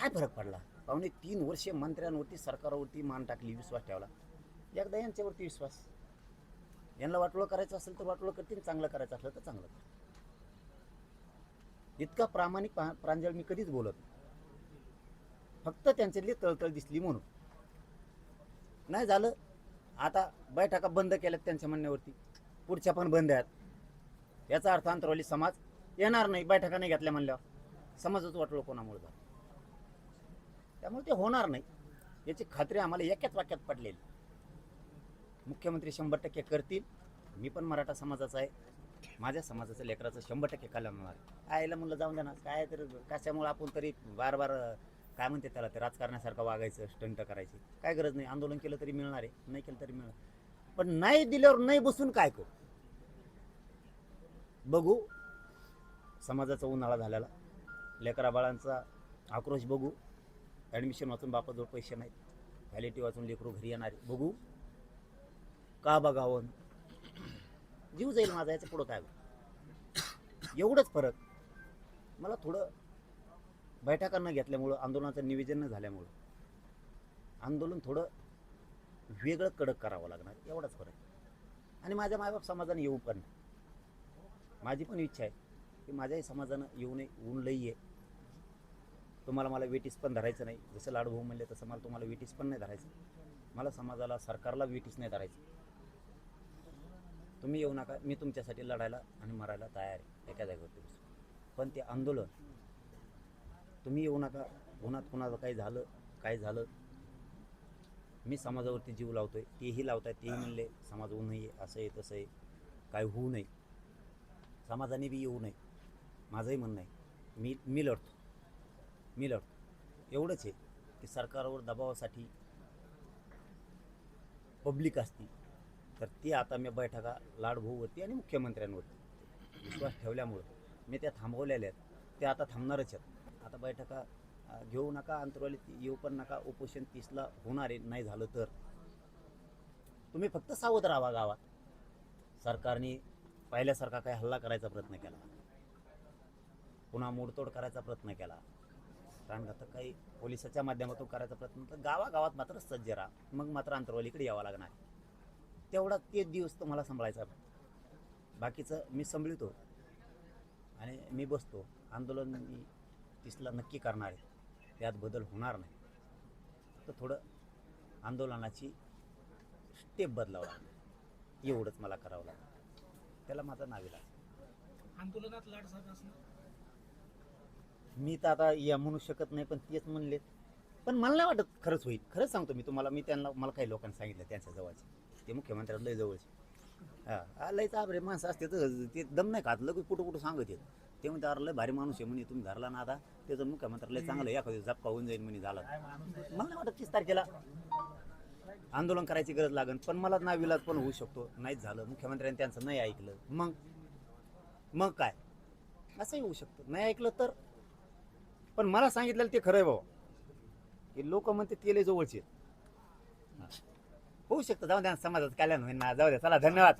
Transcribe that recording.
काय फरक पडला? पावणे 3 वर्षे मंत्र्यांवरती सरकारवरती मान टाकली, विश्वास ठेवला. एकदा यांच्यावरती विश्वास. यांना वाटोळं करायचं असेल तर वाटोळं करतील, चांगलं करायचं असलं तर चांगलं करतील. इतका प्रामाणिक प्रांजळ मी कधीच बोलत नाही. फक्त त्यांच्यातली तळतळ दिसली म्हणून. नाही झालं, आता बैठका बंद केल्यात त्यांच्या म्हणण्यावरती, पुढच्या पण बंद आहेत. याचा अर्थ अंतरवली समाज येणार नाही, बैठका नाही घेतल्या म्हणल्यावर समाजाचं वाटोळं कोणामुळे झालं. त्यामुळे ते होणार नाही याची खात्री आम्हाला एकाच वाक्यात पडलेली. मुख्यमंत्री 100% करतील. मी पण मराठा समाजाचा आहे, माझ्या समाजाचं लेकराचं 100% कल्याण होणार. आईला म्हणलं जाऊन द्या ना, काय तर कशामुळे आपण तरी बार बार काय म्हणते त्याला, ते राजकारण्यासारखं वागायचं, स्टंट करायची काय गरज नाही. आंदोलन केलं तरी मिळणार आहे, नाही केलं तरी मिळणार. पण नाही दिल्यावर नाही बसून काय करू? बघू समाजाचा उन्हाळा झालेला, लेकरा बाळांचा आक्रोश बघू. ॲडमिशन वाचून बापाजवळ पैसे नाहीत, व्हॅलिटी वाचून लेकरू घरी येणारे बघू. का बघावं? जीव जाईल माझा, याचं पुढं काय? एवढंच फरक. मला थोडं बैठका न घेतल्यामुळं, आंदोलनाचं निवेदन न झाल्यामुळं आंदोलन थोडं वेगळं कडक करावं लागणार, एवढाच फरक. आणि माझ्या मायबाप समाजाने येऊ पण नाही. माझी पण इच्छा आहे की माझ्याही समाजानं येऊ नये. ऊन लई आहे. तुम्हाला मला वेटीस पण धरायचं नाही. जसं लाडभाऊ म्हणले तसं मला तुम्हाला वेटीस पण नाही धरायचं. मला समाजाला, सरकारला वेटीस नाही धरायचं. तुम्ही येऊ नका, मी तुमच्यासाठी लढायला आणि मरायला तयार आहे एका जागेवरती बसून. पण ते आंदोलन तुम्ही येऊ नका. उन्हात कुणाचं काही झालं, काय झालं, मी समाजावरती जीव लावतोय, तेही लावताय. तेही म्हणले समाज होऊ नये, असं आहे तसं आहे, काय होऊ नये, समाजाने बी येऊ नये. माझंही म्हणणं आहे, मी लढतो. एवढंच आहे की सरकारवर दबावासाठी पब्लिक असती तर ती आता मी बैठका लाडभाऊवरती आणि मुख्यमंत्र्यांवरती विश्वास ठेवल्यामुळं मी त्या थांबवलेल्या आहेत. त्या आता थांबणारच आहेत. आता बैठका घेऊ नका, अंतरवाली येऊ पण नका. उपोषण 30ला होणार आहे. नाही झालं तर तुम्ही फक्त सावध राहा. गावात सरकारने पहिल्यासारखा काही हल्ला करायचा प्रयत्न केला, पुन्हा मोडतोड करायचा प्रयत्न केला, प्राणघातक काही पोलिसाच्या माध्यमातून करायचा प्रयत्न, तर गावागावात मात्र सज्ज राहा. मग मात्र अंतरवालीकडे यावं लागणार. तेवढा ते दिवस तुम्हाला सांभाळायचा. बाकीचं मी सांभाळतो आणि मी बसतो. आंदोलन मी 30ला नक्की करणार आहे, त्यात बदल होणार नाही. तर थोडं आंदोलनाची स्टेप बदलावं लागणार, एवढंच मला करावं लागतं. त्याला माझा नावीला आंदोलनात लाट साथ असणार. मी तर आता या म्हणू शकत नाही, पण तेच म्हणले. पण मला नाही वाटत खरंच होईल. खरंच सांगतो मी तुम्हाला. मी त्यांना, मला काही लोकांनी सांगितलं त्यांच्या जवळचे, ते मुख्यमंत्र्याला लय जवळचे, लयच आबरे माणसं असते तर ते दम नाही खात, लगेच कुठं सांगत येत. ते म्हणते अरे लय भारी माणूस आहे म्हणे, तुम्ही धरला ना आता त्याचं मुख्यमंत्री लय चांगलं, एखादी झपका होऊन जाईल म्हणे. झालं मला नाही वाटत 30 तारखेला आंदोलन करायची गरज लागेल. पण मला नाविलाज पण होऊ शकतो, नाहीच झालं, मुख्यमंत्र्यांनी त्यांचं नाही ऐकलं, मग काय असंही होऊ शकतं. नाही ऐकलं तर. पण मला सांगितलेलं ते खरं आहे बाबा, की लोक म्हणते ते लय जवळचे होऊ शकतं. जाऊ द्या, समाजाचं कल्याण होईल ना. जाऊ द्या, चला, धन्यवाद.